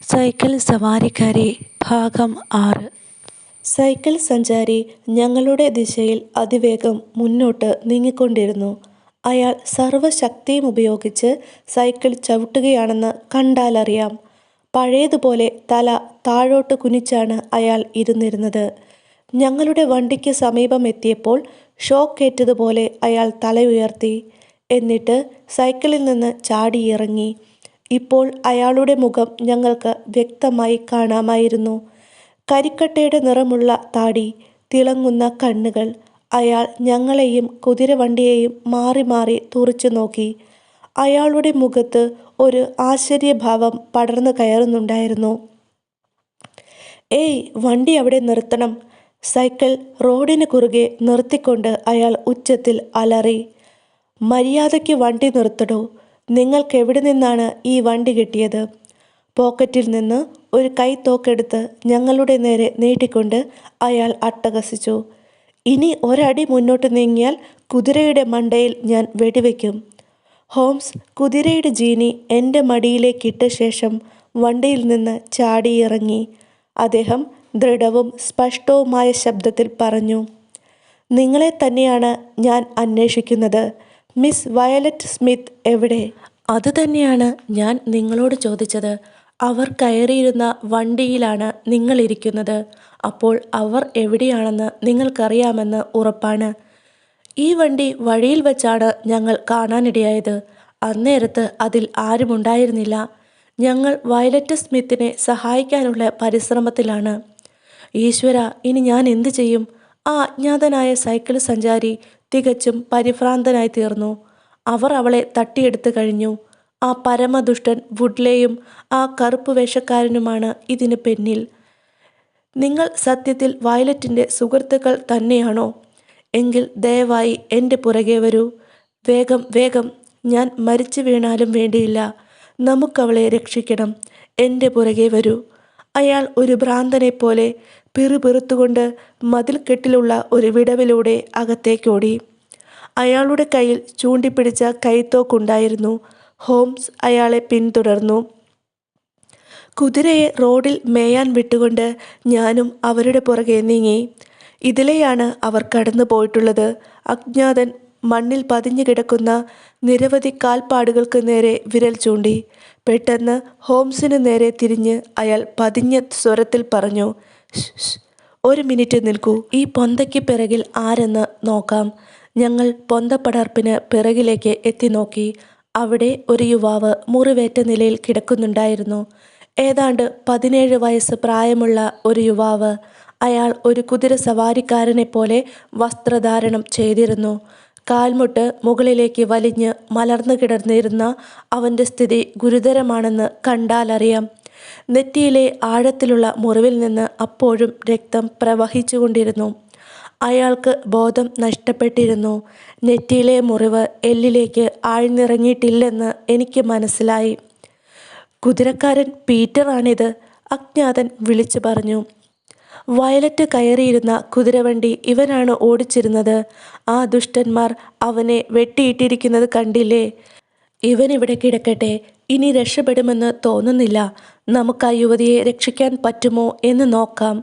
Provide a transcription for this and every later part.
Cycle സവാരിക്കാരി ഭാഗം 6. Cycle സഞ്ചാരി ഞങ്ങളുടെ ദിശയിൽ അതിവേഗം മുന്നോട്ട് നീങ്ങിക്കൊണ്ടിരുന്നു. അയാൾ സർവശക്തിയും ഉപയോഗിച്ച് സൈക്കിൾ ചവിട്ടുകയാണെന്ന് കണ്ടാലറിയാം. പഴയതുപോലെ തല താഴോട്ട് കുനിച്ചാണ് അയാൾ ഇരുന്നിരുന്നത്. ഞങ്ങളുടെ വണ്ടിക്ക് സമീപം എത്തിയപ്പോൾ ഷോക്കേറ്റതുപോലെ അയാൾ തല ഉയർത്തി. എന്നിട്ട് സൈക്കിളിൽ നിന്ന് ചാടിയിറങ്ങി. ഇപ്പോൾ അയാളുടെ മുഖം ഞങ്ങൾക്ക് വ്യക്തമായി കാണാമായിരുന്നു. കരിക്കട്ടയുടെ നിറമുള്ള താടി, തിളങ്ങുന്ന കണ്ണുകൾ. അയാൾ ഞങ്ങളെയും കുതിരവണ്ടിയെയും മാറി മാറി തുറിച്ചു നോക്കി. അയാളുടെ മുഖത്ത് ഒരു ആശ്ചര്യഭാവം പടർന്നു കയറുന്നുണ്ടായിരുന്നു. "ഏയ്, വണ്ടി അവിടെ നിർത്തണം!" സൈക്കിൾ റോഡിന് കുറുകെ നിർത്തിക്കൊണ്ട് അയാൾ ഉച്ചത്തിൽ അലറി. "മര്യാദയ്ക്ക് വണ്ടി നിർത്തടോ! നിങ്ങൾക്കെവിടെ നിന്നാണ് ഈ വണ്ടി കിട്ടിയത്?" പോക്കറ്റിൽ നിന്ന് ഒരു കൈത്തോക്കെടുത്ത് ഞങ്ങളുടെ നേരെ നീട്ടിക്കൊണ്ട് അയാൾ അട്ടഹസിച്ചു. "ഇനി ഒരടി മുന്നോട്ട് നീങ്ങിയാൽ കുതിരയുടെ മണ്ടയിൽ ഞാൻ വെടിവെക്കും." ഹോംസ് കുതിരയുടെ ജീനി എൻ്റെ മടിയിലേക്കിട്ട ശേഷം വണ്ടിയിൽ നിന്ന് ചാടിയിറങ്ങി. അദ്ദേഹം ദൃഢവും സ്പഷ്ടവുമായ ശബ്ദത്തിൽ പറഞ്ഞു, "നിങ്ങളെ തന്നെയാണ് ഞാൻ അന്വേഷിക്കുന്നത്. മിസ് വയലറ്റ് സ്മിത്ത് എവിടെ?" "അത് തന്നെയാണ് ഞാൻ നിങ്ങളോട് ചോദിച്ചത്. അവർ കയറിയിരുന്ന വണ്ടിയിലാണ് നിങ്ങളിരിക്കുന്നത്. അപ്പോൾ അവർ എവിടെയാണെന്ന് നിങ്ങൾക്കറിയാമെന്ന് ഉറപ്പാണ്." "ഈ വണ്ടി വഴിയിൽ വച്ചാണ് ഞങ്ങൾ കാണാനിടയായത്. അന്നേരത്ത് അതിൽ ആരുമുണ്ടായിരുന്നില്ല. ഞങ്ങൾ വയലറ്റ് സ്മിത്തിനെ സഹായിക്കാനുള്ള പരിശ്രമത്തിലാണ്." "ഈശ്വരാ, ഇനി ഞാൻ എന്തു ചെയ്യും?" ആ അജ്ഞാതനായ സൈക്കിൾ സഞ്ചാരി തികച്ചും പരിഭ്രാന്തനായി തീർന്നു. "അവർ അവളെ തട്ടിയെടുത്തു കഴിഞ്ഞു. ആ പരമദുഷ്ടൻ വുഡ്ലെയും ആ കറുപ്പ് വേഷക്കാരനുമാണ് ഇതിന് പിന്നിൽ." "നിങ്ങൾ സത്യത്തിൽ വയലറ്റിൻ്റെ സുഹൃത്തുക്കൾ തന്നെയാണോ? എങ്കിൽ ദയവായി എൻ്റെ പുറകെ വരൂ. വേഗം വേഗം! ഞാൻ മരിച്ചു വീണാലും വേണ്ടിയില്ല. നമുക്കവളെ രക്ഷിക്കണം. എൻ്റെ പുറകെ വരൂ!" അയാൾ ഒരു ഭ്രാന്തനെപ്പോലെ പിറുപിറുത്തുകൊണ്ട് മതിൽക്കെട്ടിലുള്ള ഒരു വിടവിലൂടെ അകത്തേക്കോടി. അയാളുടെ കയ്യിൽ ചൂണ്ടിപ്പിടിച്ച കൈത്തോക്കുണ്ടായിരുന്നു. ഹോംസ് അയാളെ പിന്തുടർന്നു. കുതിരയെ റോഡിൽ മേയാൻ വിട്ടുകൊണ്ട് ഞാനും അവരുടെ പുറകെ നീങ്ങി. "ഇതിലെയാണ് അവർ കടന്നു പോയിട്ടുള്ളത്." അജ്ഞാതൻ മണ്ണിൽ പതിഞ്ഞു കിടക്കുന്ന നിരവധി കാൽപ്പാടുകൾക്ക് നേരെ വിരൽ ചൂണ്ടി. പെട്ടെന്ന് ഹോംസിന് നേരെ തിരിഞ്ഞ് അയാൾ പതിഞ്ഞ സ്വരത്തിൽ പറഞ്ഞു, "ഷ്, ഒരു മിനിറ്റ് നിൽക്കൂ. ഈ പൊന്തയ്ക്ക് പിറകിൽ ആരെന്ന് നോക്കാം." ഞങ്ങൾ പൊന്തപ്പടർപ്പിന് പിറകിലേക്ക് എത്തി നോക്കി. അവിടെ ഒരു യുവാവ് മുറിവേറ്റ നിലയിൽ കിടക്കുന്നുണ്ടായിരുന്നു. ഏതാണ്ട് 17 വയസ്സ് പ്രായമുള്ള ഒരു യുവാവ്. അയാൾ ഒരു കുതിര സവാരിക്കാരനെപ്പോലെ വസ്ത്രധാരണം ചെയ്തിരുന്നു. കാൽമുട്ട് മുകളിലേക്ക് വലിഞ്ഞ് മലർന്നു കിടന്നിരുന്ന അവൻ്റെ സ്ഥിതി ഗുരുതരമാണെന്ന് കണ്ടാലറിയാം. നെറ്റിയിലെ ആഴത്തിലുള്ള മുറിവിൽ നിന്ന് അപ്പോഴും രക്തം പ്രവഹിച്ചുകൊണ്ടിരുന്നു. അയാൾക്ക് ബോധം നഷ്ടപ്പെട്ടിരുന്നു. നെറ്റിയിലെ മുറിവ് എല്ലിലേക്ക് ആഴ്ന്നിറങ്ങിയിട്ടില്ലെന്ന് എനിക്ക് മനസ്സിലായി. "കുതിരക്കാരൻ പീറ്ററാണിത്," അജ്ഞാതൻ വിളിച്ചു പറഞ്ഞു. "വയലറ്റ് കയറിയിരുന്ന കുതിരവണ്ടി ഇവനാണ് ഓടിച്ചിരുന്നത്. ആ ദുഷ്ടന്മാർ അവനെ വെട്ടിയിട്ടിരിക്കുന്നത് കണ്ടില്ലേ? ഇവനിവിടെ കിടക്കട്ടെ. ഇനി രക്ഷപ്പെടുമെന്ന് തോന്നുന്നില്ല. നമുക്ക് ആ യുവതിയെ രക്ഷിക്കാൻ പറ്റുമോ എന്ന് നോക്കാം.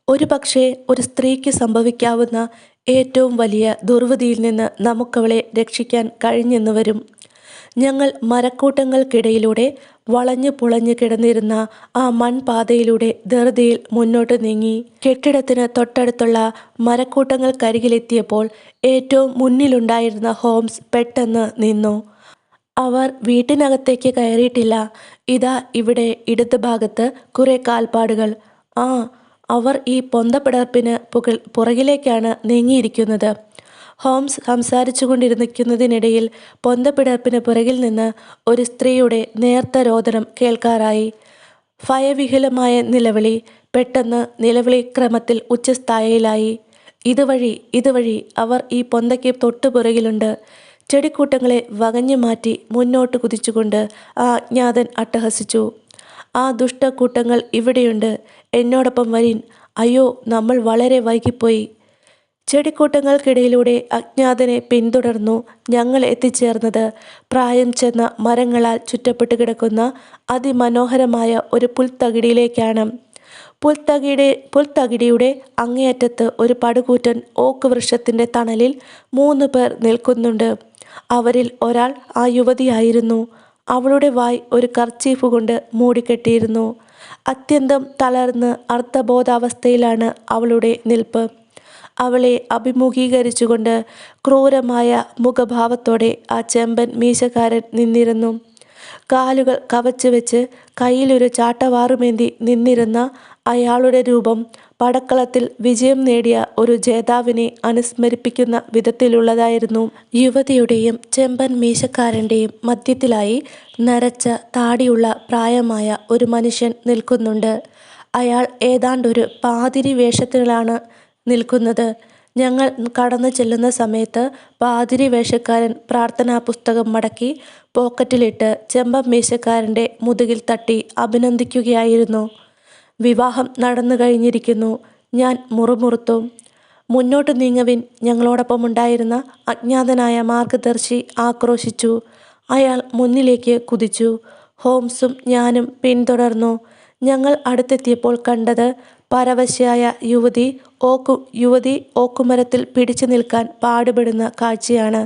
ഒരു പക്ഷേ ഒരു സ്ത്രീക്ക് സംഭവിക്കാവുന്ന ഏറ്റവും വലിയ ദുർവിധിയിൽ നിന്ന് നമുക്കവളെ രക്ഷിക്കാൻ കഴിഞ്ഞെന്ന് വരും." ഞങ്ങൾ മരക്കൂട്ടങ്ങൾക്കിടയിലൂടെ വളഞ്ഞു പുളഞ്ഞു കിടന്നിരുന്ന ആ മൺപാതയിലൂടെ ധൃതിയിൽ മുന്നോട്ട് നീങ്ങി. കെട്ടിടത്തിന് തൊട്ടടുത്തുള്ള മരക്കൂട്ടങ്ങൾക്കരികിലെത്തിയപ്പോൾ ഏറ്റവും മുന്നിലുണ്ടായിരുന്ന ഹോംസ് പെട്ടെന്ന് നിന്നു. "അവർ വീട്ടിനകത്തേക്ക് കയറിയിട്ടില്ല. ഇതാ ഇവിടെ ഇടതുഭാഗത്ത് കുറേ കാൽപ്പാടുകൾ. ആ, അവർ ഈ പൊന്തപ്പടർപ്പിന് പുറകിലേക്കാണ് നീങ്ങിയിരിക്കുന്നത്." ഹോംസ് സംസാരിച്ചു കൊണ്ടിരിക്കുന്നതിനിടയിൽ പൊന്തപ്പിടർപ്പിന് പുറകിൽ നിന്ന് ഒരു സ്ത്രീയുടെ നേർത്ത രോദനം കേൾക്കാറായി. ഭയവിഹ്വലമായ നിലവിളി. പെട്ടെന്ന് നിലവിളി ക്രമത്തിൽ ഉച്ചസ്ഥായിയിലായി. ഇതുവഴി, ഇതുവഴി! അവർ ഈ പൊന്തയ്ക്ക് തൊട്ടുപുറകിലുണ്ട്." ചെടിക്കൂട്ടങ്ങളെ വകഞ്ഞു മാറ്റി മുന്നോട്ട് കുതിച്ചുകൊണ്ട് ആ അജ്ഞാതൻ അട്ടഹസിച്ചു. "ആ ദുഷ്ടക്കൂട്ടങ്ങൾ ഇവിടെയുണ്ട്. എന്നോടൊപ്പം വരീൻ." "അയ്യോ, നമ്മൾ വളരെ വൈകിപ്പോയി." ചെടിക്കൂട്ടങ്ങൾക്കിടയിലൂടെ അജ്ഞാതനെ പിന്തുടർന്നു ഞങ്ങൾ എത്തിച്ചേർന്നത് പ്രായം ചെന്ന മരങ്ങളാൽ ചുറ്റപ്പെട്ട് കിടക്കുന്ന അതിമനോഹരമായ ഒരു പുൽത്തകിടിയിലേക്കാണ്. പുൽത്തകിടിയുടെ അങ്ങേയറ്റത്ത് ഒരു പടുകൂറ്റൻ ഓക്ക് വൃക്ഷത്തിൻ്റെ തണലിൽ 3 പേർ നിൽക്കുന്നുണ്ട്. അവരിൽ ഒരാൾ ആ യുവതിയായിരുന്നു. അവളുടെ വായ് ഒരു കർച്ചീഫ് കൊണ്ട് മൂടിക്കെട്ടിയിരുന്നു. അത്യന്തം തളർന്ന് അർത്ഥബോധാവസ്ഥയിലാണ് അവളുടെ നിൽപ്പ്. അവളെ അഭിമുഖീകരിച്ചുകൊണ്ട് ക്രൂരമായ മുഖഭാവത്തോടെ ആ ചെമ്പൻ മീശക്കാരൻ നിന്നിരുന്നു. കാലുകൾ കവച്ചു വെച്ച് കയ്യിലൊരു ചാട്ടവാറുമേന്തി നിന്നിരുന്ന അയാളുടെ രൂപം പടക്കളത്തിൽ വിജയം നേടിയ ഒരു ജേതാവിനെ അനുസ്മരിപ്പിക്കുന്ന വിധത്തിലുള്ളതായിരുന്നു. യുവതിയുടെയും ചെമ്പൻ മീശക്കാരൻ്റെയും മധ്യത്തിലായി നരച്ച താടിയുള്ള പ്രായമായ ഒരു മനുഷ്യൻ നിൽക്കുന്നുണ്ട്. അയാൾ ഏതാണ്ടൊരു പാതിരി വേഷത്തിലാണ് നിൽക്കുന്നത്. ഞങ്ങൾ കടന്നു ചെല്ലുന്ന സമയത്ത് പാതിരി വേഷക്കാരൻ പ്രാർത്ഥനാ പുസ്തകം മടക്കി പോക്കറ്റിലിട്ട് ചെമ്പൻ മീശക്കാരൻ്റെ മുതുകിൽ തട്ടി അഭിനന്ദിക്കുകയായിരുന്നു. വിവാഹം നടന്നു കഴിഞ്ഞിരിക്കുന്നു, ഞാൻ മുറുമുറുത്തു. മുന്നോട്ട് നീങ്ങുവിൻ, ഞങ്ങളോടൊപ്പമുണ്ടായിരുന്ന അജ്ഞാതനായ മാർഗദർശി ആക്രോശിച്ചു. അയാൾ മുന്നിലേക്ക് കുതിച്ചു. ഹോംസും ഞാനും പിന്തുടർന്നു. ഞങ്ങൾ അടുത്തെത്തിയപ്പോൾ കണ്ടത് പരവശയായ യുവതി ഓക്കുമരത്തിൽ പിടിച്ചു നിൽക്കാൻ പാടുപെടുന്ന കാഴ്ചയാണ്.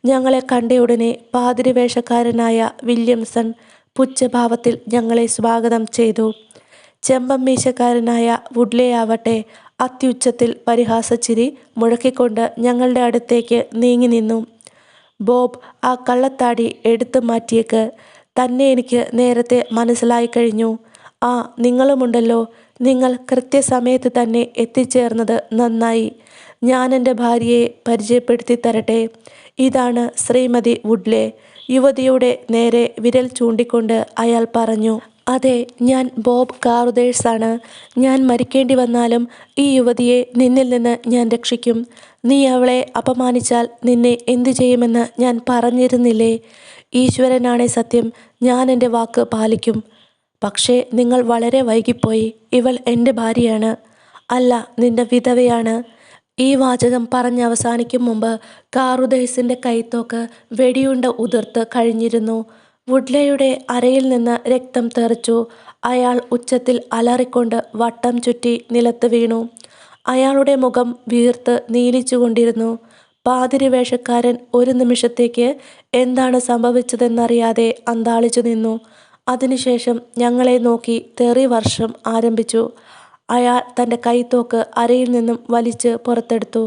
ഞങ്ങളെ കണ്ടയുടനെ പാതിരി വേഷക്കാരനായ വില്യംസൺ പുച്ഛഭാവത്തിൽ ഞങ്ങളെ സ്വാഗതം ചെയ്തു. ചെമ്പൻ മീശക്കാരനായ വുഡ്ലെയാവട്ടെ അത്യുച്ചത്തിൽ പരിഹാസച്ചിരി മുഴക്കിക്കൊണ്ട് ഞങ്ങളുടെ അടുത്തേക്ക് നീങ്ങി നിന്നു. ബോബ്, ആ കള്ളത്താടി എടുത്തു മാറ്റിയേക്ക്. തന്നെ എനിക്ക് നേരത്തെ മനസ്സിലായി കഴിഞ്ഞു. ആ, നിങ്ങളുമുണ്ടല്ലോ. നിങ്ങൾ കൃത്യസമയത്ത് തന്നെ എത്തിച്ചേർന്നത് നന്നായി. ഞാൻ എൻ്റെ ഭാര്യയെ പരിചയപ്പെടുത്തി തരട്ടെ. ഇതാണ് ശ്രീമതി വുഡ്ലെ. യുവതിയുടെ നേരെ വിരൽ ചൂണ്ടിക്കൊണ്ട് അയാൾ പറഞ്ഞു. അതെ, ഞാൻ ബോബ് കാറുതേഴ്സാണ്. ഞാൻ മരിക്കേണ്ടി വന്നാലും ഈ യുവതിയെ നിന്നിൽ നിന്ന് ഞാൻ രക്ഷിക്കും. നീ അവളെ അപമാനിച്ചാൽ നിന്നെ എന്തു ചെയ്യുമെന്ന് ഞാൻ പറഞ്ഞിരുന്നില്ലേ? ഈശ്വരനാണേ സത്യം, ഞാൻ എൻ്റെ വാക്ക് പാലിക്കും. പക്ഷേ നിങ്ങൾ വളരെ വൈകിപ്പോയി. ഇവൾ എൻ്റെ ഭാര്യയാണ്. അല്ല, നിന്റെ വിധവയാണ്. ഈ വാചകം പറഞ്ഞവസാനിക്കും മുമ്പ് കാറുതേഴ്സിൻ്റെ കൈത്തോക്ക് വെടിയുണ്ട ഉതിർത്ത് കഴിഞ്ഞിരുന്നു. വുഡ്ലെയുടെ അരയിൽ നിന്ന് രക്തം തെറിച്ചു. അയാൾ ഉച്ചത്തിൽ അലറിക്കൊണ്ട് വട്ടം ചുറ്റി നിലത്ത് വീണു. അയാളുടെ മുഖം വീർത്ത് നീലിച്ചുകൊണ്ടിരുന്നു. പാതിരി വേഷക്കാരൻ ഒരു നിമിഷത്തേക്ക് എന്താണ് സംഭവിച്ചതെന്നറിയാതെ അന്താളിച്ചു നിന്നു. അതിനുശേഷം ഞങ്ങളെ നോക്കി തെറി വർഷം ആരംഭിച്ചു. അയാൾ തൻ്റെ കൈത്തോക്ക് അരയിൽ നിന്നും വലിച്ച് പുറത്തെടുത്തു.